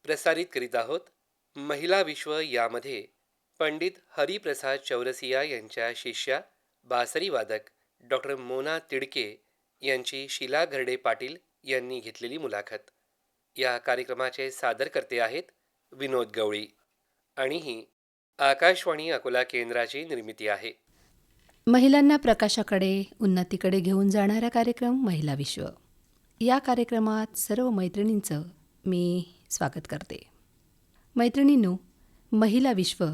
प्रसारित करीत आहोत. महिला विश्व यामध्ये पंडित हरिप्रसाद चौरसिया यांच्या शिष्या बासरी वादक डॉक्टर मोना तिडके यांची शीला घरडे पाटील यांनी घेतलेली मुलाखत. या कार्यक्रमाचे सादरकर्ते आहेत विनोद गवळी आणि ही आकाशवाणी अकोला केंद्राची निर्मिती आहे. महिलांना प्रकाशाकडे उन्नतीकडे घेऊन जाणारा कार्यक्रम महिला विश्व. या कार्यक्रमात सर्व मैत्रिणींचं मी स्वागत करते. मैत्रिणींनो, महिला विश्व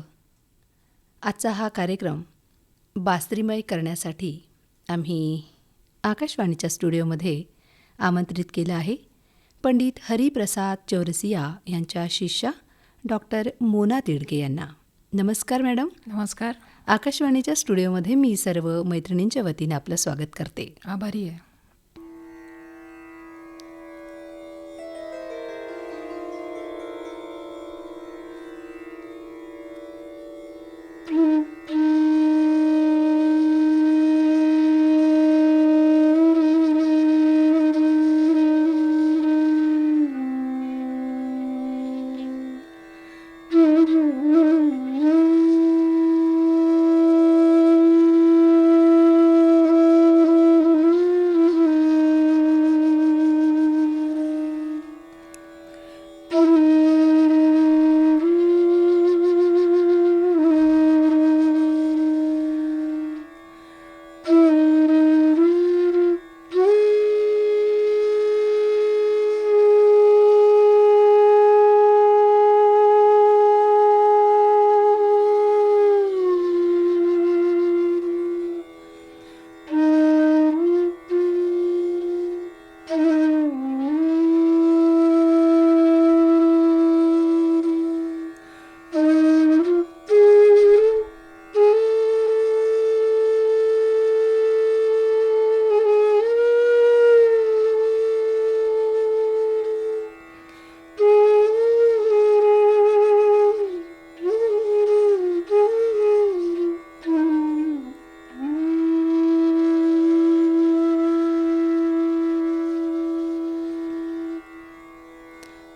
आजचा हा कार्यक्रम बासरीमय करण्यासाठी आम्ही आकाशवाणीच्या स्टुडिओमध्ये आमंत्रित केलं आहे पंडित हरिप्रसाद चौरसिया यांच्या शिष्या डॉक्टर मोना तिडके यांना. नमस्कार मॅडम. नमस्कार. आकाशवाणीच्या स्टुडिओमध्ये मी सर्व मैत्रिणींच्या वतीने आपलं स्वागत करते. आभारी आहे.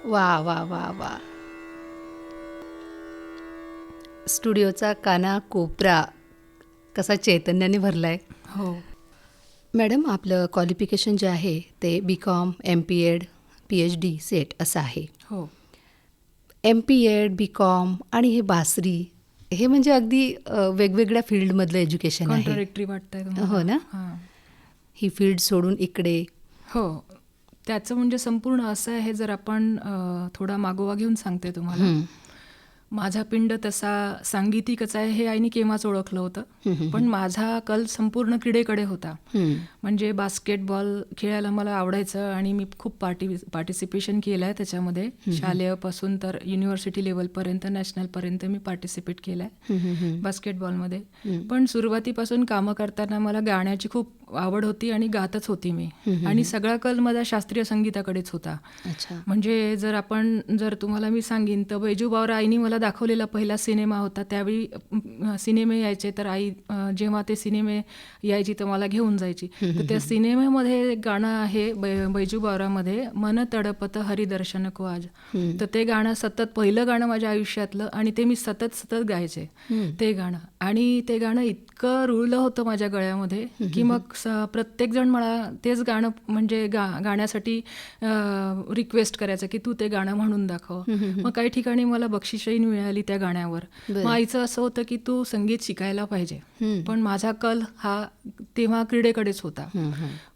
वा वा वा वा. स्टुडिओचा काना कोपरा कसा चैतन्याने भरला आहे. हो. मॅडम, आपलं क्वालिफिकेशन जे आहे ते BCom, MPed, PhD, सेट असं आहे. हो. MPed, BCom आणि हे बासरी हे म्हणजे अगदी वेगवेगळ्या फील्डमधलं एज्युकेशन आहे. कॉन्ट्राडिक्टरी वाटतंय तुम्हाला? हो ना. हां. ही फील्ड सोडून इकडे. हो. त्याचं म्हणजे संपूर्ण असं आहे, जर आपण थोडा मागोवा घेऊन सांगते तुम्हाला. माझा पिंड तसा सांगीतिकच आहे हे आईने केव्हाच ओळखलं होतं. पण माझा कल संपूर्ण क्रीडेकडे होता. म्हणजे बास्केटबॉल खेळायला मला आवडायचं आणि मी खूप पार्टिसिपेशन केलं आहे त्याच्यामध्ये. शालेयपासून तर युनिव्हर्सिटी लेवलपर्यंत, नॅशनलपर्यंत मी पार्टिसिपेट केलं आहे बास्केटबॉलमध्ये. पण सुरुवातीपासून कामं करताना मला गाण्याची खूप आवड होती आणि गातच होती मी. आणि सगळा कल माझा शास्त्रीय संगीताकडेच होता. म्हणजे जर तुम्हाला मी सांगीन तर बैजू बावरा आईने मला दाखवलेला पहिला सिनेमा होता. त्यावेळी सिनेमे यायचे तर आई जेव्हा ते सिनेमे यायची तर मला घेऊन जायची. तर त्या सिनेमामध्ये गाणं आहे बैजू बावरामध्ये, मन तडपत हरिदर्शन को आज. तर ते गाणं पहिलं गाणं माझ्या आयुष्यातलं आणि ते मी सतत गायचे ते गाणं. आणि ते गाणं इतकं रुळलं होतं माझ्या गळ्यामध्ये की मग प्रत्येकजण मला तेच गाणं म्हणजे गाण्यासाठी रिक्वेस्ट करायचं की तू ते गाणं म्हणून दाखव. मग काही ठिकाणी मला बक्षीसही मिळाली त्या गाण्यावर. मग आईचं असं होतं की तू संगीत शिकायला पाहिजे. पण माझा कल हा तेव्हा क्रीडेकडेच होता.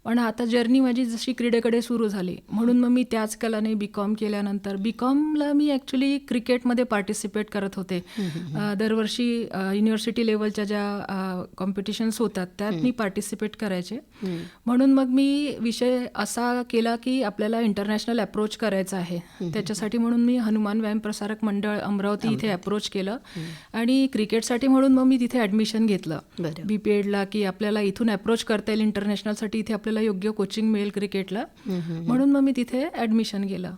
पण आता जर्नी माझी जशी क्रीडेकडे सुरू झाली म्हणून मग मी त्याच कलाने BCom केल्यानंतर, BComला मी ॲक्च्युली क्रिकेटमध्ये पार्टिसिपेट करत होते. दरवर्षी युनिव्हर्सिटी लेवलच्या ज्या कॉम्पिटिशन्स होतात त्यात मी पार्टिसिपेट करायचे. म्हणून मग मी विषय असा केला की आपल्याला इंटरनॅशनल अप्रोच करायचा आहे. त्याच्यासाठी म्हणून मी हनुमान व्यायाम प्रसारक मंडळ अमरावती इथे अप्रोच केलं आणि क्रिकेटसाठी म्हणून मग मी तिथे ॲडमिशन घेतलं BPedला की आपल्याला इथून अप्रोच करता येईल इंटरनॅशनलसाठी, इथे आपल्याला योग्य कोचिंग मिळेल क्रिकेटला. म्हणून मग मी तिथे ॲडमिशन केलं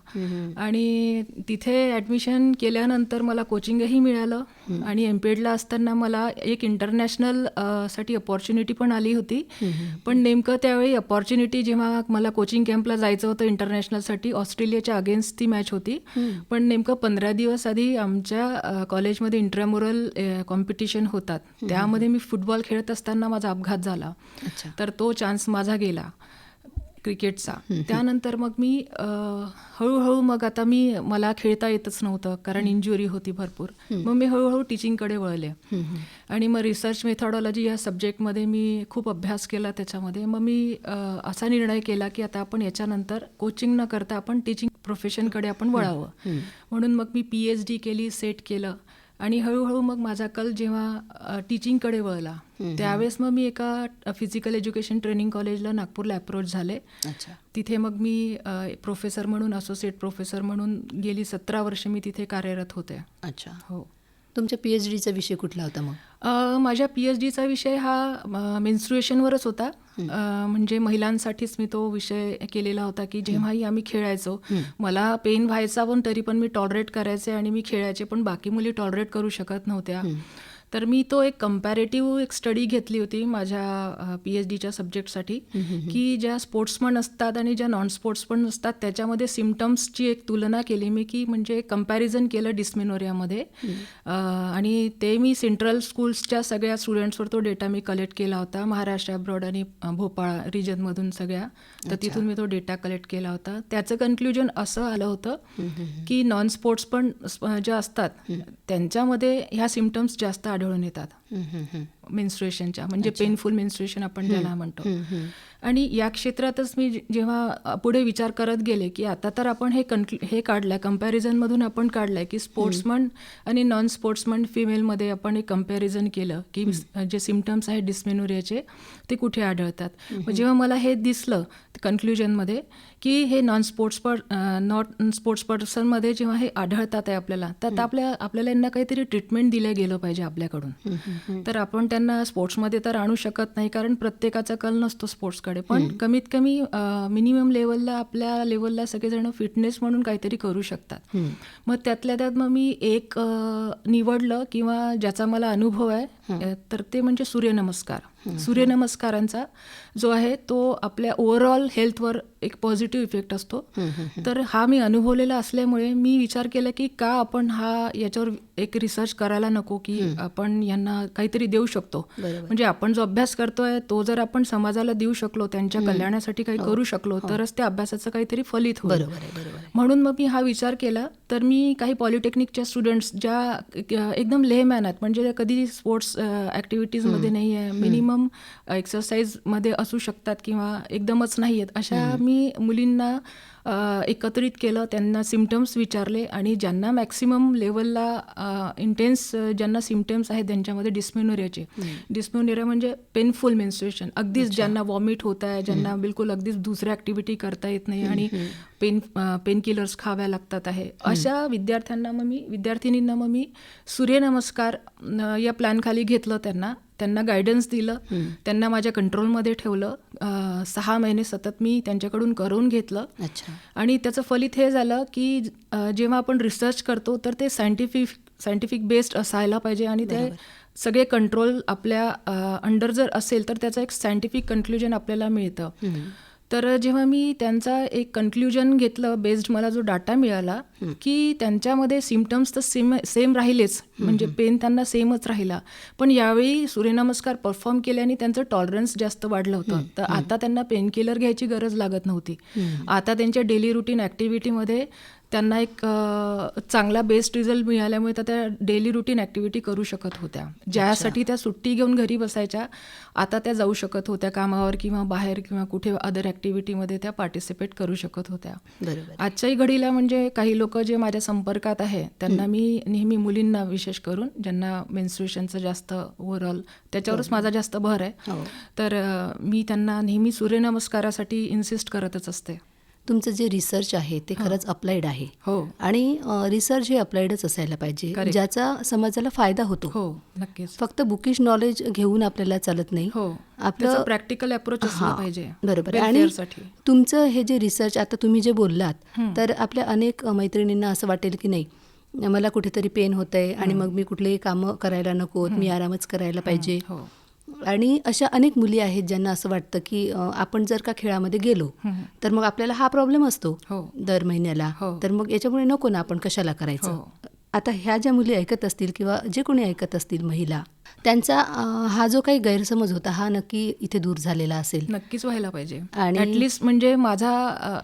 आणि तिथे ॲडमिशन केल्यानंतर मला कोचिंगही मिळालं आणि एमपीएडला असताना मला एक इंटरनॅशनल साठी अपॉर्च्युनिटी पण आली होती. पण नेमकं त्यावेळी अपॉर्च्युनिटी जेव्हा मला कोचिंग कॅम्पला जायचं होतं इंटरनॅशनलसाठी, ऑस्ट्रेलियाच्या अगेन्स्ट ती मॅच होती. पण नेमकं 15 दिवस आधी आमच्या कॉलेजमध्ये इंट्रामुरल कॉम्पिटिशन होतात, त्यामध्ये मी फुटबॉल खेळत असताना माझा अपघात झाला. तर तो चान्स माझा गेला क्रिकेटचा. त्यानंतर मग मी हळूहळू मग आता मला खेळता येतच नव्हतं कारण इंजुरी होती भरपूर. मग मी हळूहळू टीचिंगकडे वळले आणि मग रिसर्च मेथॉडॉलॉजी या सब्जेक्टमध्ये मी खूप अभ्यास केला. त्याच्यामध्ये मग मी असा निर्णय केला की आता आपण याच्यानंतर कोचिंग न करता आपण टीचिंग प्रोफेशनकडे आपण वळावं. म्हणून मग मी PhD केली, सेट केलं आणि हळूहळू मग माझा कल जेव्हा टीचिंगकडे वळला त्यावेळेस मग मी एका फिजिकल एज्युकेशन ट्रेनिंग कॉलेजला नागपूरला अप्रोच झाले. तिथे मग मी प्रोफेसर म्हणून, असोसिएट प्रोफेसर म्हणून गेली 17 वर्ष मी तिथे कार्यरत होते. अच्छा. हो. तुमच्या PhDचा विषय कुठला होता मग? माझ्या PhDचा विषय हा मेन्स्ट्रुएशनवरच होता. म्हणजे महिलांसाठीच मी तो विषय केलेला होता की जेव्हाही आम्ही खेळायचो, मला पेन व्हायचा पण तरी पण मी टॉलरेट करायचे आणि मी खेळायचे, पण बाकी मुली टॉलरेट करू शकत नव्हत्या. तर मी तो एक कंपॅरेटिव्ह एक स्टडी घेतली होती माझ्या PhDच्या सब्जेक्टसाठी की ज्या स्पोर्ट्समन असतात आणि ज्या नॉन स्पोर्ट्समन असतात त्याच्यामध्ये सिम्पटम्सची एक तुलना केली मी, की म्हणजे कंपॅरिझन केलं डिस्मेनोरियामध्ये. आणि ते मी सेंट्रल स्कूल्सच्या सगळ्या स्टुडंट्सवर तो डेटा मी कलेक्ट केला होता, महाराष्ट्र अब्रॉड आणि भोपाळ रिजनमधून सगळ्या. तर तिथून मी तो डेटा कलेक्ट केला होता. त्याचं कन्क्ल्युजन असं आलं होतं की नॉन स्पोर्ट्स पण ज्या असतात त्यांच्यामध्ये ह्या सिम्पटम्स जास्त आढळून येतात मेन्स्ट्रुएशनच्या, म्हणजे पेनफुल मेन्स्ट्रुएशन आपण ज्याला म्हणतो. आणि या क्षेत्रातच मी जेव्हा पुढे विचार करत गेले की आता तर आपण हे काढलंय, कंपॅरिझनमधून आपण काढलंय की स्पोर्ट्समन आणि नॉन स्पोर्ट्समन फिमेलमध्ये आपण एक कंपॅरिझन केलं की जे सिम्पटम्स आहेत डिस्मेनोरियाचे ते कुठे आढळतात. मग जेव्हा मला हे दिसलं कन्क्ल्युजनमध्ये की हे नॉन स्पोर्ट्स पर्सनमध्ये जेव्हा हे आढळतात आहे आपल्याला, तर आपल्याला यांना काहीतरी ट्रीटमेंट दिलं गेलं पाहिजे आपल्याकडून. तर आपण त्यांना स्पोर्ट्समध्ये तर आणू शकत नाही कारण प्रत्येकाचा कल नसतो स्पोर्ट्सकडे, पण कमीत कमी मिनिमम लेवलला आपल्या लेवलला सगळेजण फिटनेस म्हणून काहीतरी करू शकतात. मग त्यातल्या त्यात मग मी एक निवडलं किंवा ज्याचा मला अनुभव आहे, तर ते म्हणजे सूर्यनमस्कार. सूर्यनमस्कारांचा जो आहे तो आपल्या ओव्हरऑल हेल्थवर एक पॉझिटिव्ह इफेक्ट असतो. तर हा मी अनुभवलेला असल्यामुळे मी विचार केला की का आपण याच्यावर एक रिसर्च करायला नको, की आपण यांना काहीतरी देऊ शकतो. म्हणजे आपण जो अभ्यास करतोय तो जर आपण समाजाला देऊ शकलो, त्यांच्या कल्याणासाठी काही करू शकलो, तरच त्या अभ्यासाचं काहीतरी फलित होईल. म्हणून मग मी हा विचार केला. तर मी काही पॉलिटेक्निकच्या स्टुडंट्स ज्या एकदम लेमॅन आहेत, म्हणजे कधी स्पोर्ट्स ॲक्टिव्हिटीजमध्ये नाही आहे, मिनिमम एक्सरसाइजमध्ये असू शकतात किंवा एकदमच नाही आहेत, अशा मी मुलींना एकत्रित केलं, त्यांना सिम्पटम्स विचारले आणि ज्यांना मॅक्सिमम लेवलला इंटेन्स ज्यांना सिम्पटम्स आहेत त्यांच्यामध्ये डिस्मेनोरिया म्हणजे पेनफुल मेन्स्ट्रुएशन, अगदीच ज्यांना वॉमिट होत आहे, ज्यांना बिलकुल अगदीच दुसऱ्या ॲक्टिव्हिटी करता येत नाही आणि पेन किलर्स खाव्या लागतात आहे, अशा विद्यार्थिनींना मग मी सूर्यनमस्कार या प्लॅनखाली घेतलं. त्यांना गायडन्स दिलं, त्यांना माझ्या कंट्रोलमध्ये ठेवलं. 6 महिने सतत मी त्यांच्याकडून करून घेतलं. आणि त्याचं फलित हे झालं की जेव्हा आपण रिसर्च करतो तर ते सायंटिफिक बेस्ड असायला पाहिजे आणि ते सगळे कंट्रोल आपल्या अंडर जर असेल तर त्याचं एक सायंटिफिक कन्क्ल्युजन आपल्याला मिळतं. तर जेव्हा मी त्यांचा एक कन्क्ल्युजन घेतलं बेस्ड मला जो डाटा मिळाला की त्यांच्यामध्ये सिम्पटम्स तर सेम राहिलेच, म्हणजे पेन त्यांना सेमच राहिला, पण यावेळी सूर्यनमस्कार परफॉर्म केल्याने त्यांचं टॉलरन्स जास्त वाढलं होतं. तर आता त्यांना पेन किलर घ्यायची गरज लागत नव्हती. आता त्यांच्या डेली रुटीन ॲक्टिव्हिटीमध्ये त्यांना एक चांगला बेस्ट रिझल्ट मिळाल्यामुळे त्या डेली रुटीन ॲक्टिव्हिटी करू शकत होत्या. ज्यासाठी त्या सुट्टी घेऊन घरी बसायच्या, आता त्या जाऊ शकत होत्या कामावर किंवा बाहेर किंवा कुठे अदर ॲक्टिव्हिटीमध्ये त्या पार्टिसिपेट करू शकत होत्या. आजच्याही घडीला म्हणजे काही लोक जे माझ्या संपर्कात आहे त्यांना मी नेहमी मुलींना विशेष करून ज्यांना मेन्स्ट्रुएशनचं जास्त ओव्हरऑल त्याच्यावरच माझा जास्त भर आहे, तर मी त्यांना नेहमी सूर्यनमस्कारासाठी इन्सिस्ट करतच असते. तुमचं जे रिसर्च आहे ते खरंच अप्लाइड आहे. हो आणि रिसर्च हे अप्लाइडच असायला पाहिजे, Correct. ज्याचा समाजाला फायदा होतो. हो नक्कीच. फक्त बुकिश नॉलेज घेऊन आपल्याला चालत नाही. हो आपलं त्याचं प्रॅक्टिकल अप्रोच असलं हां, पाहिजे बरोबर आहे. आणि welfare-साठी. तुमचं हे जे रिसर्च आता तुम्ही जे बोललात, तर आपल्या अनेक मैत्रिणींना असं वाटेल की नाही, मला कुठेतरी पेन होतंय आणि मग मी कुठलेही कामं करायला नकोत, मी आरामच करायला पाहिजे. हो आणि अशा अनेक मुली आहेत ज्यांना असं वाटतं की आपण जर का खेळामध्ये गेलो तर मग आपल्याला हा प्रॉब्लेम असतो हो दर महिन्याला, हो. तर मग याच्यामुळे नको ना, आपण कशाला करायचं. हो. आता ह्या ज्या मुली ऐकत असतील किंवा जे कोणी ऐकत असतील महिला, त्यांचा हा जो काही गैरसमज होता हा नक्की इथे दूर झालेला असेल. नक्कीच व्हायला पाहिजे. आणि- ॲटलिस्ट म्हणजे माझा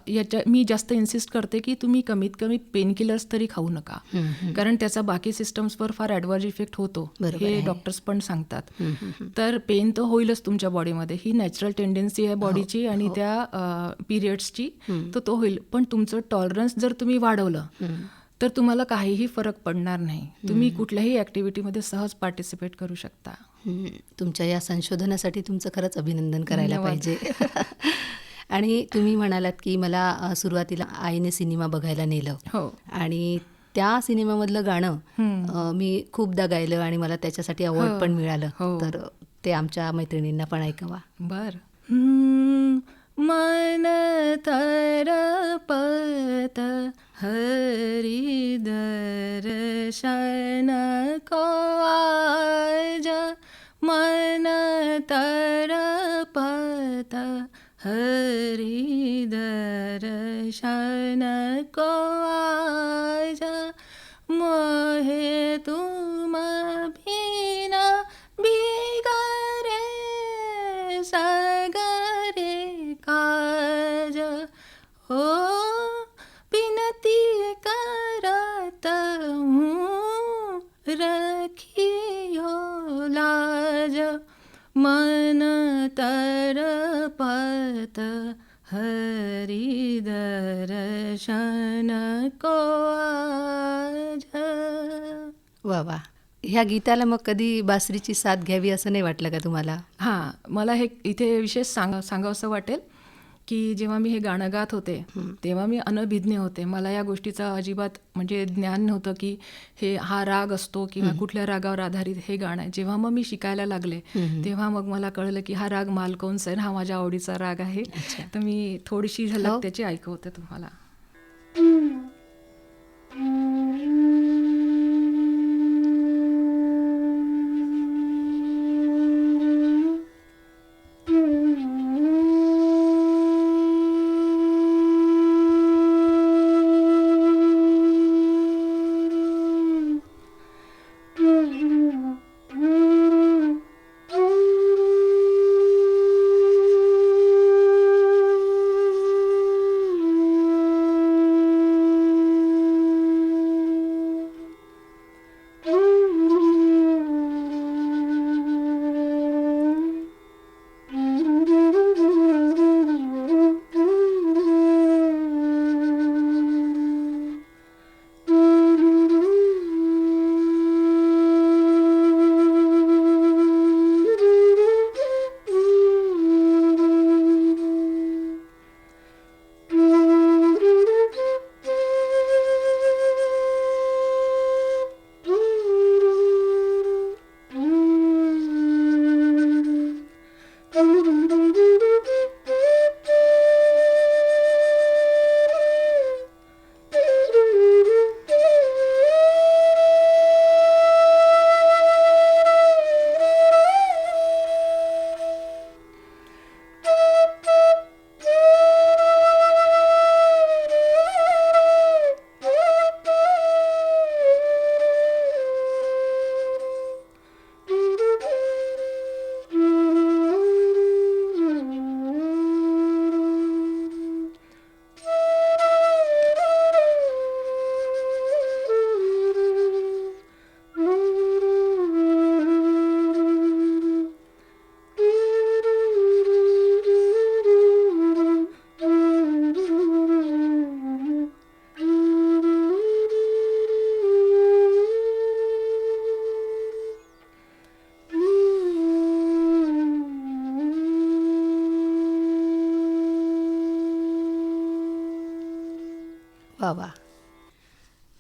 मी जास्त इन्सिस्ट करते की तुम्ही कमीत कमी पेन किलर्स तरी खाऊ नका, कारण त्याचा बाकी सिस्टम्सवर फार ॲडव्हर्स इफेक्ट होतो, बरोबर हे आहे. डॉक्टर्स पण सांगतात. तर पेन तर होईलच तुमच्या बॉडीमध्ये, ही नॅचरल टेंडन्सी आहे बॉडीची आणि त्या पिरियड्सची, तर तो होईल. पण तुमचं टॉलरन्स जर तुम्ही वाढवलं तर तुम्हाला काहीही फरक पडणार नाही. तुम्ही कुठल्याही ॲक्टिव्हिटीमध्ये सहज पार्टिसिपेट करू शकता. तुमच्या या संशोधनासाठी तुमचं खरंच अभिनंदन करायला धन्यवाद. पाहिजे. आणि तुम्ही म्हणालात की मला सुरुवातीला आईने सिनेमा बघायला नेलं हो आणि त्या सिनेमामधलं गाणं मी खूपदा गायलं आणि मला त्याच्यासाठी अवॉर्ड पण मिळालं. हो. तर ते आमच्या मैत्रिणींना पण ऐकवा. बर. मन तरपत हरि दर्शन को आज, मन तरपत हरि दर्शन को आज, मोहे तुम बिना बिगरे सगरे काज, हो बिनती करत हूँ रखियो लाज, मन तरपत हरि दर्शन को आज. वा वा. ह्या गीताला मग कधी बासरीची साथ घ्यावी असं नाही वाटलं का तुम्हाला? हां, मला हे इथे विशेष सांगावंसं वाटेल की जेव्हा मी हे गाणं गात होते तेव्हा मी अनभिज्ञ होते. मला या गोष्टीचं अजिबात म्हणजे ज्ञान नव्हतं की हा राग असतो किंवा कुठल्या रागावर आधारित हे गाणं आहे. जेव्हा मग मी शिकायला लागले तेव्हा मग मला कळलं की हा राग मालकौंस हा माझ्या आवडीचा राग आहे. तर मी थोडीशी झलक त्याची ऐकवते तुम्हाला.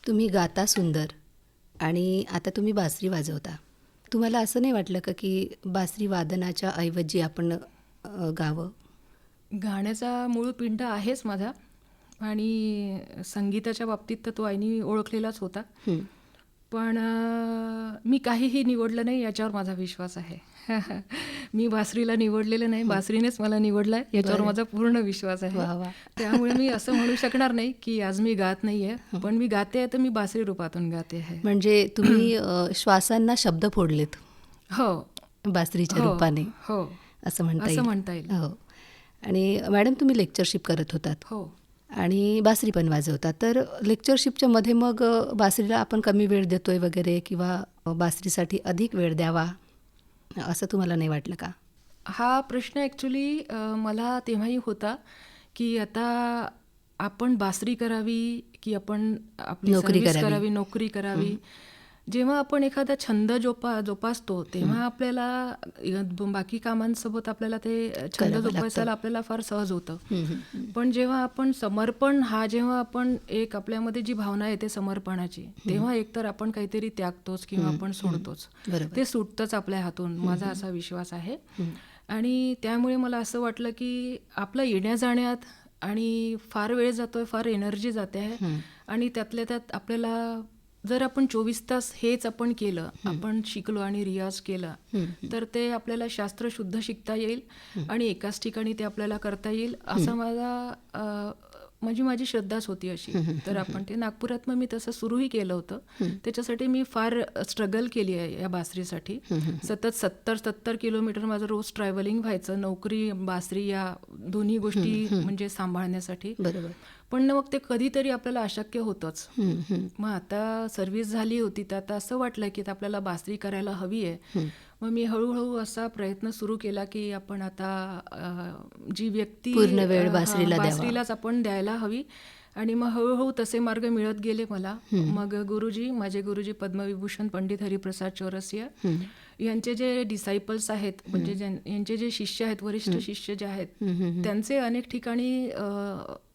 तुम्ही गाता सुंदर आणि आता तुम्ही बासरी वाजवता. तुम्हाला असं नाही वाटलं का की बासरी वादनाच्या ऐवजी आपण गावं? गाण्याचा मूळ पिंड आहेच माझा आणि संगीताच्या बाबतीत तर तो आईनी ओळखलेलाच होता. हं. पण मी काहीही निवडलं नाही याच्यावर माझा विश्वास आहे. मी बासरीला निवडलेलं नाही, बासरीनेच मला निवडलंय याच्यावर बरं. माझा पूर्ण विश्वास आहे. वा वा. त्यामुळे मी असं म्हणू शकणार नाही की आज मी गात नाहीये, पण मी गाते आहे तर मी बासरी रूपातून गाते आहे. म्हणजे तुम्ही श्वासांना शब्द फोडलेत हो बासरीच्या हो रूपाने, हो असं म्हणता असं येईल. म्हणता येईल. हो. आणि मॅडम तुम्ही लेक्चरशिप करत होतात हो. आणि बासरी पण वाजवतात, तर लेक्चरशिपच्या मध्ये मग बासरीला आपण कमी वेळ देतोय वगैरे किंवा बासरीसाठी अधिक वेळ द्यावा असं तुम्हाला नाही वाटलं का? हा प्रश्न ॲक्च्युली मला तेव्हाही होता की आता आपण बासरी करावी की आपण आपली नोकरी सर्व्हिस करावी. करावी, नोकरी करावी. जेव्हा आपण एखादा छंद जोपासतो तेव्हा आपल्याला बाकी कामांसोबत आपल्याला ते छंद करावं लागतं. जोपासायला आपल्याला फार सहज होतं. हं, हं, हं. पण जेव्हा आपण समर्पण हा जेव्हा आपण एक आपल्यामध्ये जी भावना येते समर्पणाची, तेव्हा एकतर आपण काहीतरी त्यागतोच किंवा आपण सोडतोच. बरोबर. ते सुटतंच आपल्या हातून, माझा असा विश्वास आहे. आणि त्यामुळे मला असं वाटलं की आपलं येण्या जाण्यात आणि फार वेळ जातोय, फार एनर्जी जाते आहे आणि त्यातल्या त्यात आपल्याला जर आपण 24 तास हेच आपण केलं, आपण शिकलो आणि रियाज केला, तर ते आपल्याला शास्त्र शुद्ध शिकता येईल आणि एकाच ठिकाणी ते आपल्याला करता येईल असा माझी श्रद्धाच होती अशी. तर आपण ते नागपुरात मग मी तसं सुरूही केलं होतं. त्याच्यासाठी मी फार स्ट्रगल केली आहे या बासरीसाठी. सतत 70 किलोमीटर माझं रोज ट्रॅव्हलिंग व्हायचं, नोकरी बासरी या दोन्ही गोष्टी म्हणजे सांभाळण्यासाठी. बरोबर. पण मग ते कधीतरी आपल्याला अशक्य होतंच. हं, हं. मग आता सर्व्हिस झाली होती तर आता असं वाटलं की आपल्याला बासरी करायला हवी आहे. मग मी हळूहळू असा प्रयत्न सुरू केला की आपण आता जी व्यक्ती पूर्ण वेळ बासरीला द्यावा. बासरीलाच आपण द्यायला हवी. आणि मग हळूहळू तसे मार्ग मिळत गेले मला. मग माझे गुरुजी पद्मविभूषण पंडित हरिप्रसाद चौरसिया यांचे जे डिसायपल्स आहेत, म्हणजे यांचे जे शिष्य आहेत, वरिष्ठ शिष्य जे आहेत, त्यांचे अनेक ठिकाणी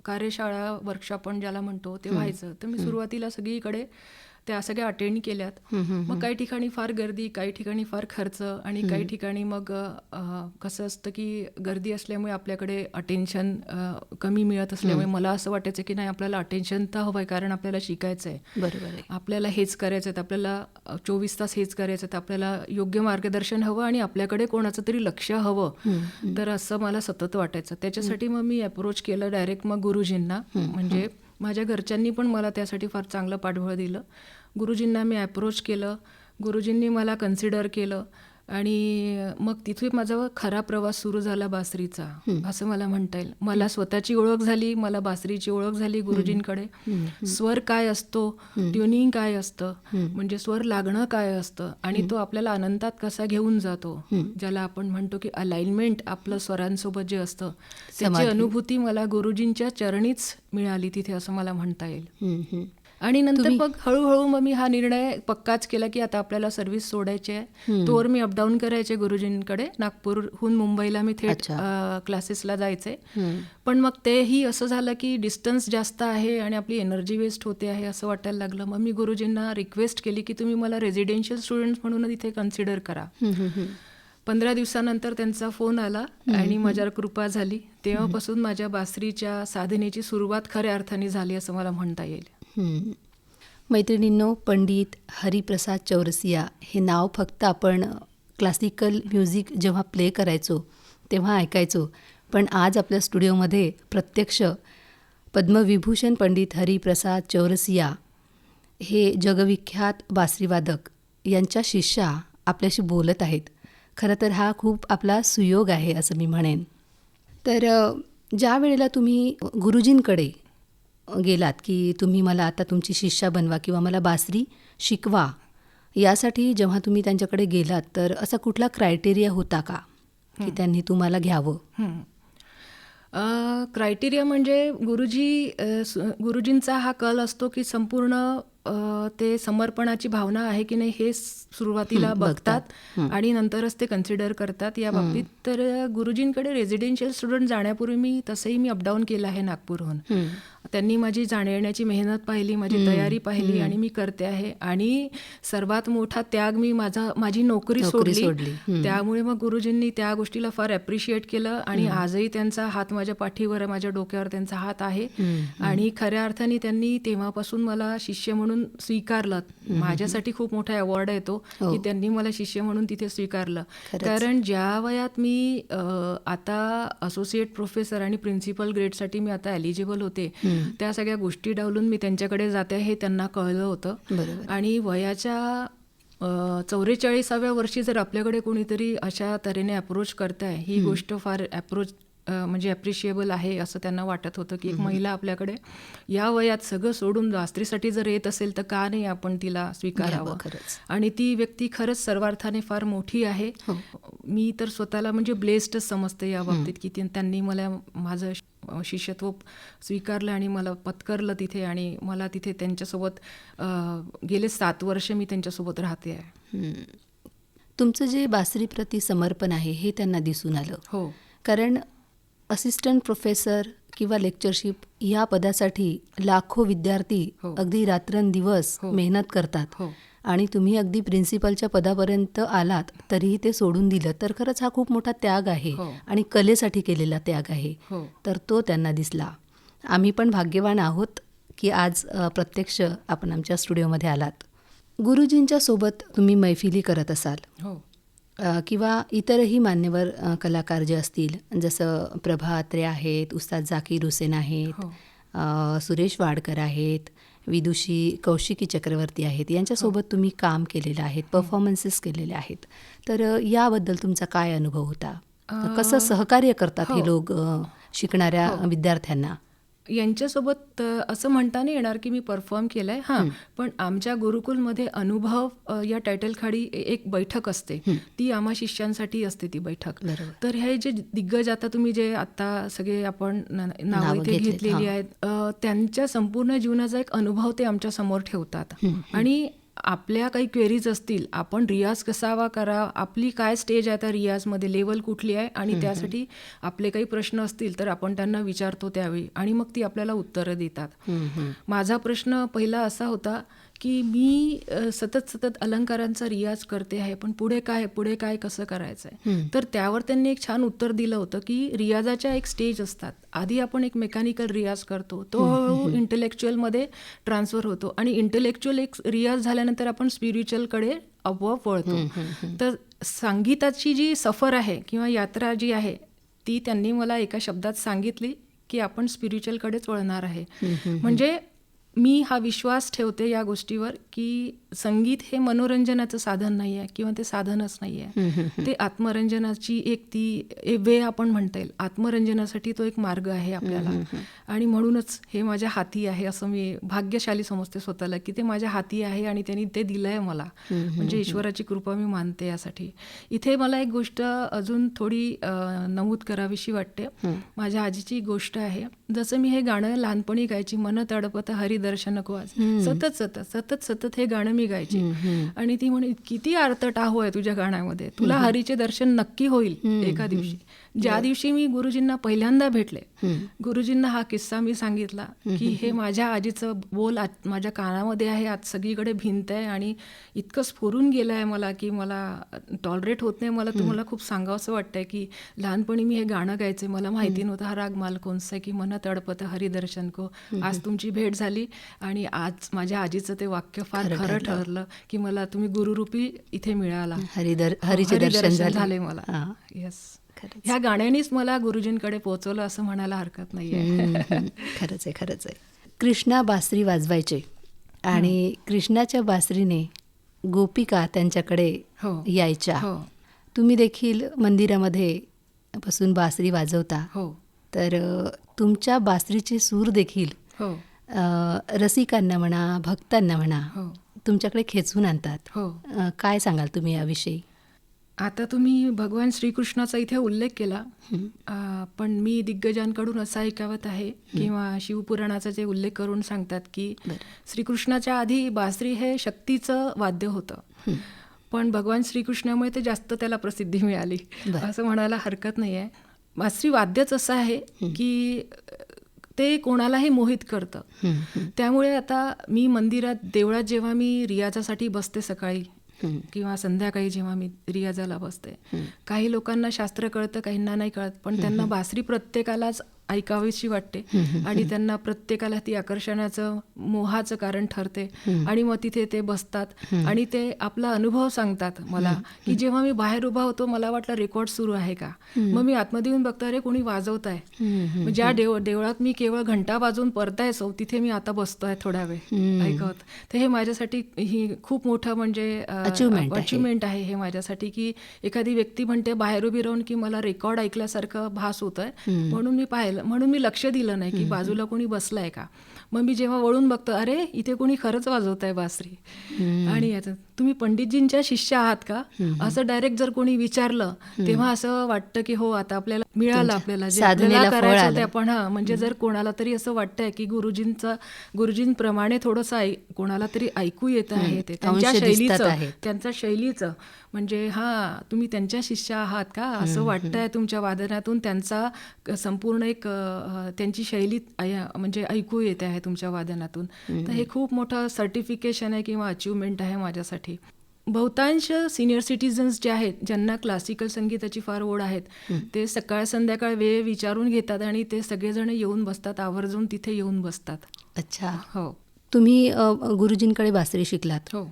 कार्यशाळा, वर्कशॉप आपण ज्याला म्हणतो ते व्हायचं. तर मी सुरुवातीला सगळीकडे त्या सगळ्या अटेंड केल्यात. मग काही ठिकाणी फार गर्दी, काही ठिकाणी फार खर्च आणि काही ठिकाणी मग कसं असतं की गर्दी असल्यामुळे आपल्याकडे अटेन्शन कमी मिळत असल्यामुळे मला असं वाटायचं की नाही, आपल्याला अटेन्शन तर हवं आहे कारण आपल्याला शिकायचं आहे, बरोबर आहे. आपल्याला हेच करायचं आहे, आपल्याला 24 तास हेच करायचं आहे, आपल्याला योग्य मार्गदर्शन हवं आणि आपल्याकडे कोणाचं तरी लक्ष हवं. तर असं मला सतत वाटायचं. त्याच्यासाठी मग मी अप्रोच केलं डायरेक्ट मग गुरुजींना. म्हणजे माझ्या घरच्यांनी पण मला त्यासाठी फार चांगलं पाठबळ दिलं. गुरुजींना मी अप्रोच केलं, गुरुजींनी मला कन्सिडर केलं आणि मग तिथे माझा खरा प्रवास सुरू झाला बासरीचा, असं मला म्हणता येईल. मला स्वतःची ओळख झाली, मला बासरीची ओळख झाली गुरुजींकडे. स्वर काय असतो, ट्युनिंग काय असतं, म्हणजे स्वर लागणं काय असतं आणि तो आपल्याला अनंतात कसा घेऊन जातो, ज्याला आपण म्हणतो की अलाइनमेंट आपलं स्वरांसोबत जे असतं, त्याची अनुभूती मला गुरुजींच्या चरणीच मिळाली तिथे, असं मला म्हणता येईल. आणि नंतर मग हळूहळू मग मी हा निर्णय पक्काच केला की आता आपल्याला सर्व्हिस सोडायची आहे. तोवर मी अपडाऊन करायचे गुरुजींकडे. नागपूरहून मुंबईला मी थेट क्लासेसला जायचे. पण मग तेही असं झालं की डिस्टन्स जास्त आहे आणि आपली एनर्जी वेस्ट होते आहे असं वाटायला लागलं. मग मी गुरुजींना रिक्वेस्ट केली की तुम्ही मला रेसिडेन्शियल स्टुडंट म्हणून इथे कन्सिडर करा. 15 दिवसानंतर त्यांचा फोन आला आणि माझ्यावर कृपा झाली. तेव्हापासून माझ्या बासरीच्या साधनेची सुरुवात खऱ्या अर्थाने झाली असं मला म्हणता येईल. मैत्रिणींनो, पंडित हरिप्रसाद चौरसिया हे नाव फक्त आपण क्लासिकल म्युझिक जेव्हा प्ले करायचो तेव्हा ऐकायचो, पण आज आपल्या स्टुडिओमध्ये प्रत्यक्ष पद्मविभूषण पंडित हरिप्रसाद चौरसिया हे जगविख्यात बासरीवादक यांच्या शिष्या आपल्याशी बोलत आहेत. खरं तर हा खूप आपला सुयोग आहे असं मी म्हणेन. तर ज्या वेळेला तुम्ही गुरुजींकडे गेलात की तुम्ही मला आता तुमची शिष्या बनवा किंवा मला बासरी शिकवा, यासाठी जेव्हा तुम्ही त्यांच्याकडे गेलात तर असा कुठला क्रायटेरिया होता का की त्यांनी तुम्हाला घ्यावं? क्रायटेरिया म्हणजे गुरुजींचा हा कल असतो की संपूर्ण ते समर्पणाची भावना आहे की नाही हे सुरुवातीला बघतात आणि नंतरच ते कन्सिडर करतात या बाबतीत. तर गुरुजींकडे रेझिडेन्शियल स्टुडंट जाण्यापूर्वी मी अपडाऊन केलं आहे नागपूरहून. त्यांनी माझी जाण्याची मेहनत पाहिली, माझी तयारी पाहिली आणि मी करते आहे. आणि सर्वात मोठा त्याग मी माझी नोकरी सोडली. त्यामुळे मग गुरुजींनी त्या गोष्टीला फार ॲप्रिशिएट केलं आणि आजही त्यांचा हात माझ्या पाठीवर आहे, माझ्या डोक्यावर त्यांचा हात आहे. आणि खऱ्या अर्थाने त्यांनी तेव्हापासून मला शिष्य म्हणून स्वीकारलं. माझ्यासाठी खूप मोठा अवॉर्ड आहे तो की त्यांनी मला शिष्य म्हणून तिथे स्वीकारलं. कारण ज्या वयात मी आता असोसिएट प्रोफेसर आणि प्रिन्सिपल ग्रेडसाठी मी आता एलिजिबल होते, त्या सगळ्या गोष्टी डावलून मी त्यांच्याकडे जाते हे त्यांना कळलं होतं. आणि वयाच्या 44व्या वर्षी जर आपल्याकडे कोणीतरी अशा तऱ्हेने अप्रोच करताय, ही गोष्ट फार म्हणजे ॲप्रिशिएबल आहे असं त्यांना वाटत होतं की एक महिला आपल्याकडे या वयात सगळं सोडून शास्त्रीसाठी जर येत असेल तर का नाही आपण तिला स्वीकारावं. आणि ती व्यक्ती खरंच सर्वार्थाने फार मोठी आहे. मी तर स्वतःला म्हणजे ब्लेस्डच समजते या बाबतीत की त्यांनी मला माझं शिष्यत्व स्वीकारलं आणि मला पत्करलं तिथे. आणि मला तिथे त्यांच्यासोबत गेले 7 वर्ष मी त्यांच्यासोबत राहते आहे. तुमचं जे बासरीप्रती समर्पण आहे हे त्यांना दिसून आलं. हो, कारण असिस्टंट प्रोफेसर किंवा लेक्चरशिप या पदासाठी लाखो विद्यार्थी अगदी रात्रंदिवस मेहनत करतात. आणि तुम्ही अगदी प्रिन्सिपलच्या पदापर्यंत आलात तरीही ते सोडून दिलं, तर खरंच हा खूप मोठा त्याग आहे आणि कलेसाठी केलेला त्याग आहे. तर तो त्यांना दिसला. आम्ही पण भाग्यवान आहोत की आज प्रत्यक्ष आपण आमच्या स्टुडिओमध्ये आलात. गुरुजींच्या सोबत तुम्ही मैफिली करत असाल किंवा इतरही मान्यवर कलाकार जे असतील, जसं प्रभा अत्रे आहेत, उस्ताद झाकीर हुसेन आहेत, सुरेश वाडकर आहेत, विदुषी कौशिकी चक्रवर्ती आहेत, यांच्यासोबत तुम्ही काम केलेलं आहे, परफॉर्मन्सेस केलेले आहेत. तर याबद्दल तुमचा काय अनुभव होता? कसं सहकार्य करतात हे लोक शिकणाऱ्या विद्यार्थ्यांना? यांच्यासोबत असं म्हणता नाही येणार की मी परफॉर्म केलंय. पण आमच्या गुरुकुलमध्ये अनुभव या टायटल खाली एक बैठक असते, ती आम्हा शिष्यांसाठी असते ती बैठक. तर हे जे दिग्गज आता तुम्ही जे आता सगळे आपण नावं इथे घेतलेली आहेत, त्यांच्या संपूर्ण जीवनाचा एक अनुभव ते आमच्या समोर ठेवतात. आणि आपल्या काही क्वेरीज असतील, आपण रियाज कसावा करा, आपली काय स्टेज आहे त्या रियाजमध्ये, लेवल कुठली आहे, आणि त्यासाठी आपले काही प्रश्न असतील तर आपण त्यांना विचारतो त्यावेळी आणि मग ती आपल्याला उत्तरं देतात. माझा प्रश्न पहिला असा होता की मी सतत अलंकारांचा रियाज करते आहे, पण पुढे काय कसं करायचं आहे. तर त्यावर त्यांनी एक छान उत्तर दिलं होतं की रियाजाच्या एक स्टेज असतात. आधी आपण एक मेकॅनिकल रियाज करतो, तो हळूहळू इंटेलेक्च्युअलमध्ये ट्रान्सफर होतो आणि इंटेलेक्च्युअल एक रियाज झाल्यानंतर आपण स्पिरिच्युअलकडे आपोआप वळतो. तर संगीताची जी सफर आहे किंवा यात्रा जी आहे ती त्यांनी मला एका शब्दात सांगितली की आपण स्पिरिच्युअलकडेच वळणार आहे. म्हणजे मी हा विश्वास ठेवते या गोष्टीवर की संगीत हे मनोरंजनाचं साधन नाही आहे किंवा ते साधनच नाही आहे. ते आत्मरंजनाची एक ती वे आपण म्हणता येईल. आत्मरंजनासाठी तो एक मार्ग आहे आपल्याला. आणि म्हणूनच हे माझ्या हाती आहे असं मी भाग्यशाली समजते स्वतःला की ते माझ्या हाती आहे आणि त्यांनी ते दिलं आहे मला. म्हणजे ईश्वराची कृपा मी मानते यासाठी. इथे मला एक गोष्ट अजून थोडी नमूद करावीशी वाटते. माझ्या आजीची गोष्ट आहे. जसं मी हे गाणं लहानपणी गायची, मन तडपत हरी दर्शन को आज, सतत हे गाणं मी गायची. आणि ती म्हणे किती आर्तटाहो आहे तुझ्या गाण्यामध्ये, तुला हरीचे दर्शन नक्की होईल एका दिवशी. ज्या दिवशी मी गुरुजींना पहिल्यांदा भेटले, गुरुजींना हा किस्सा मी सांगितला की हे माझ्या आजीचं बोल माझ्या कानामध्ये आहे, आज सगळीकडे भिंत आहे आणि इतकं स्फुरून गेलं आहे मला की मला टॉलरेट होत नाही. मला तुम्हाला खूप सांगावंसं वाटतंय की लहानपणी मी हे गाणं गायचे, मला माहिती नव्हतं हा राग माल कोणचा की मन तडपत हरिदर्शन को. आज तुमची भेट झाली आणि आज माझ्या आजीचं ते वाक्य फार खरं ठरलं की मला तुम्ही गुरुरूपी इथे मिळाला, हरीचे दर्शन झाले मला. येस, ह्या गाण्यानेच मला गुरुजींकडे पोहोचवलं असं म्हणायला हरकत नाहीये. खरंच आहे. कृष्णा बासरी वाजवायचे आणि कृष्णाच्या बासरीने गोपिका त्यांच्याकडे यायच्या. तुम्ही देखील मंदिरामध्ये बसून बासरी वाजवता. तर तुमच्या बासरीचे सूर देखील रसिकांना म्हणा, भक्तांना म्हणा, तुमच्याकडे खेचून आणतात. काय सांगाल तुम्ही याविषयी? आता तुम्ही भगवान श्रीकृष्णाचा इथे उल्लेख केला, पण मी दिग्गजांकडून असं ऐकावत आहे किंवा शिवपुराणाचा जे उल्लेख करून सांगतात की श्रीकृष्णाच्या आधी बासरी हे शक्तीचं वाद्य होतं, पण भगवान श्रीकृष्णामुळे ते जास्त त्याला प्रसिद्धी मिळाली असं म्हणायला हरकत नाही आहे. बासरी वाद्यच असं आहे की ते कोणालाही मोहित करतं. त्यामुळे आता मी मंदिरात, देवळात जेव्हा मी रियाजासाठी बसते सकाळी किंवा संध्याकाळी जेव्हा मी रियाजाला बसते, काही लोकांना शास्त्र कळतं, काहींना नाही कळत, पण त्यांना बासरी प्रत्येकालाच ऐकावीशी वाटते आणि त्यांना प्रत्येकाला ती आकर्षणाचं, मोहाचं कारण ठरते आणि मग तिथे ते बसतात आणि ते आपला अनुभव सांगतात मला की जेव्हा मी बाहेर उभा होतो मला वाटलं रेकॉर्ड सुरू आहे का, मग मी आतमध्ये येऊन बघतो अरे कोणी वाजवत आहे. ज्या देवळात मी केवळ घंटा वाजवून परतायचो तिथे मी आता बसतोय थोडा वेळ ऐकत. तर हे माझ्यासाठी ही खूप मोठं म्हणजे अचिव्हमेंट आहे हे माझ्यासाठी, की एखादी व्यक्ती म्हणते बाहेर उभी राहून की मला रेकॉर्ड ऐकल्यासारखं भास होत आहे, म्हणून मी लक्ष दिलं नाही की बाजूला कोणी बसलाय का. मग मी जेव्हा वळून बघतो अरे इथे कोणी खरंच वाजवत आहे बासरी. आणि याचं तुम्ही पंडितजींच्या शिष्य आहात का असं डायरेक्ट जर कोणी विचारलं तेव्हा असं वाटतं की हो आता आपल्याला मिळालं, आपल्याला जे आपल्याला करायचं ते आपण. म्हणजे जर कोणाला तरी असं वाटतंय की गुरुजींप्रमाणे थोडंसं कोणाला तरी ऐकू येत आहे ते त्यांच्या शैलीचं, म्हणजे तुम्ही त्यांच्या शिष्य आहात का असं वाटतंय तुमच्या वादनातून, त्यांचा संपूर्ण एक त्यांची शैली म्हणजे ऐकू येते आहे तुमच्या वादनातून. तर हे खूप मोठं सर्टिफिकेशन आहे किंवा अचिव्हमेंट आहे माझ्यासाठी. बहुतांश सिनियर सिटीजन्स जे आहेत ज्यांना क्लासिकल संगीताची फार ओढ आहेत, ते सकाळ संध्याकाळ वेळ विचारून घेतात आणि ते सगळेजण येऊन बसतात, आवर्जून तिथे येऊन बसतात. अच्छा. हो. तुम्ही गुरुजींकडे बासरी शिकलात. हो.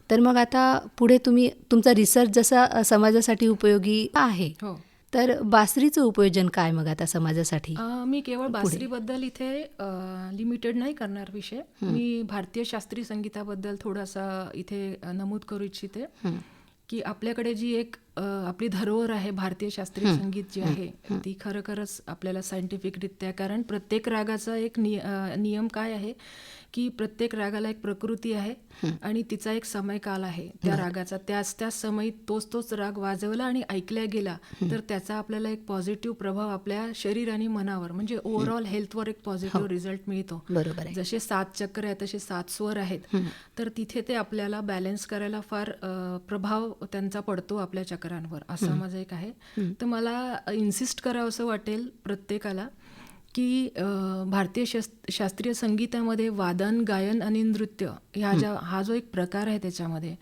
तर मग आता पुढे तुम्ही तुमचा रिसर्च जसा समाजासाठी उपयोगी आहे, हो. तर बासरीचं उपयोजन काय मग आता समाजासाठी? मी केवळ बासरीबद्दल इथे लिमिटेड नाही करणार विषय. मी भारतीय शास्त्रीय संगीताबद्दल थोडासा इथे नमूद करू इच्छिते की आपल्याकडे जी एक आपली धरोहर आहे भारतीय शास्त्रीय संगीत जी आहे ती खरोखरच आपल्याला सायंटिफिकरित्या, कारण प्रत्येक रागाचा एक नियम काय आहे की प्रत्येक रागाला एक प्रकृती आहे आणि तिचा एक समयकाल आहे त्या रागाचा. त्याच समयी तोच राग वाजवला आणि ऐकल्या गेला तर त्याचा आपल्याला एक पॉझिटिव्ह प्रभाव आपल्या शरीर आणि मनावर, म्हणजे ओव्हरऑल हेल्थवर एक पॉझिटिव्ह रिझल्ट मिळतो. बरोबर आहे. जसे 7 चक्र आहेत तसे 7 स्वर आहेत, तर तिथे ते आपल्याला बॅलन्स करायला फार प्रभाव त्यांचा पडतो आपल्या चक्रांवर, असं माझं एक आहे. तर मला इन्सिस्ट करावं असं वाटेल प्रत्येकाला की भारतीय शास्त्रीय संगीतामध्ये वादन, गायन आणि नृत्य हा जो एक प्रकार आहे त्याच्यामध्ये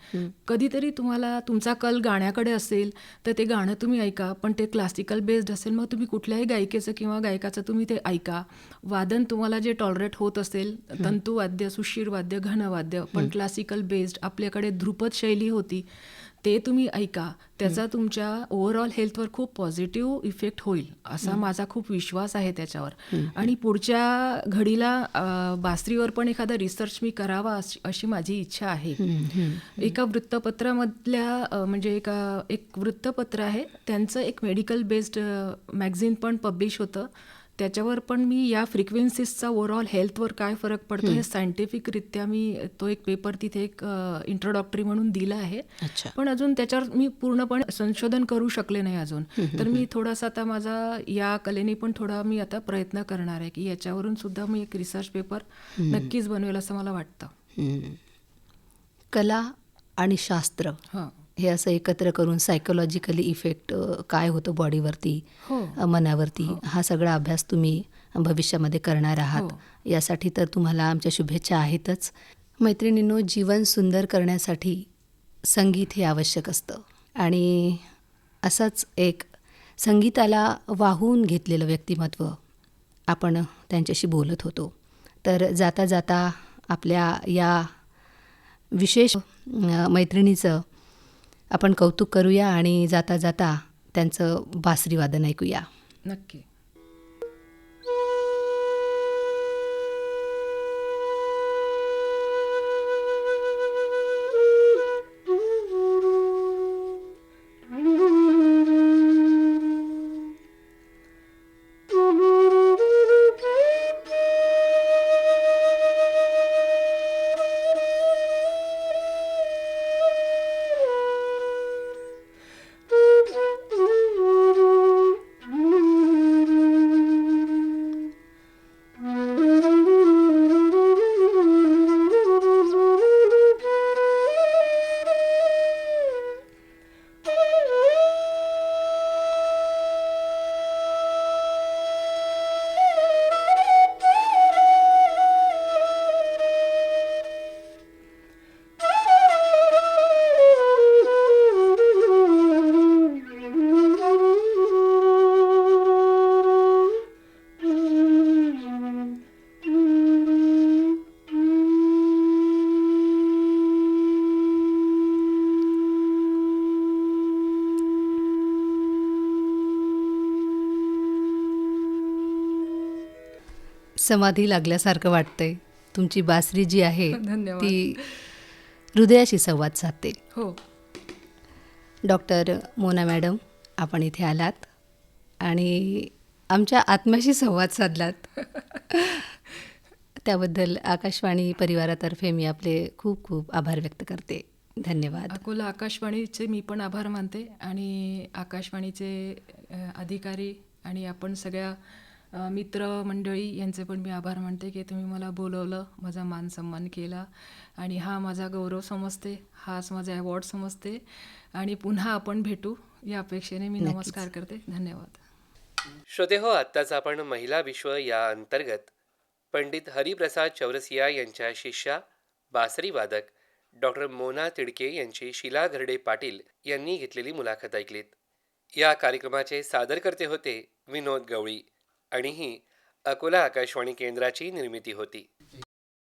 कधीतरी तुम्हाला तुमचा कल गाण्याकडे असेल तर ते गाणं तुम्ही ऐका, पण ते क्लासिकल बेस्ड असेल मग तुम्ही कुठल्याही गायिकेचं किंवा गायकाचं तुम्ही ते ऐका. वादन तुम्हाला जे टॉलरेट होत असेल, तंतुवाद्य, सुशीर वाद्य, घनवाद्य, पण क्लासिकल बेस्ड, आपल्याकडे ध्रुपद शैली होती, ते तुम्ही ऐका. त्याचा तुमच्या ओव्हरऑल हेल्थवर खूप पॉझिटिव्ह इफेक्ट होईल असा माझा खूप विश्वास आहे त्याच्यावर. आणि पुढच्या घडीला बासरीवर पण एखादा रिसर्च मी करावा अशी माझी इच्छा आहे. एका वृत्तपत्रामधल्या म्हणजे एक वृत्तपत्र आहे त्यांचं एक मेडिकल बेस्ड मॅगझिन पण पब्लिश होतं, त्याच्यावर पण मी या फ्रिक्वेन्सीजचा ओव्हरऑल हेल्थवर काय फरक पडतो हे सायंटिफिकरित्या मी तो एक पेपर तिथे एक इंट्रोडक्टरी म्हणून दिला आहे. पण अजून त्याच्यावर मी पूर्णपणे संशोधन करू शकले नाही अजून. तर मी थोडासा आता माझा या कलेने पण थोडा मी आता प्रयत्न करणार आहे की याच्यावरून सुद्धा मी एक रिसर्च पेपर नक्कीच बनवेल असं मला वाटतं. कला आणि शास्त्र हे असं एकत्र करून सायकोलॉजिकली इफेक्ट काय होतं बॉडीवरती, मनावरती, हा सगळा अभ्यास तुम्ही भविष्यामध्ये करणार आहात. यासाठी तर तुम्हाला आमच्या शुभेच्छा आहेतच. मैत्रिणींनो, जीवन सुंदर करण्यासाठी संगीत हे आवश्यक असतं आणि असंच एक संगीताला वाहून घेतलेलं व्यक्तिमत्व आपण त्यांच्याशी बोलत होतो. तर जाता जाता आपल्या या विशेष मैत्रिणीचं आपण कौतुक करूया आणि जाता जाता त्यांचं बासरी वादन ऐकूया. नक्की. समाधी लागल्यासारखं वाटतंय. तुमची बासरी जी आहे धन्यवाद. ती हृदयाशी संवाद साधते. हो. डॉक्टर मोना मॅडम, आपण इथे आलात आणि आमच्या आत्म्याशी संवाद साधलात. त्याबद्दल आकाशवाणी परिवारातर्फे मी आपले खूप खूप आभार व्यक्त करते. धन्यवाद. अकोला आकाशवाणीचे मी पण आभार मानते आणि आकाशवाणीचे अधिकारी आणि आपण सगळ्या मित्रमंडळी यांचे पण मी आभार मानते की तुम्ही मला बोलवलं, माझा मान सन्मान केला आणि हा माझा गौरव समजते, हाच माझा अवॉर्ड समजते आणि पुन्हा आपण भेटू या अपेक्षेने मी नमस्कार करते. धन्यवाद. श्रोते हो, आत्ताच आपण महिला विश्व या अंतर्गत पंडित हरिप्रसाद चौरसिया यांच्या शिष्या बासरी वादक डॉक्टर मोना तिडके यांची शीला घरडे पाटील यांनी घेतलेली मुलाखत ऐकलीत. या कार्यक्रमाचे सादरकर्ते होते विनोद गवळी आणि ही अकोला आकाशवाणी केंद्राची निर्मिती होती.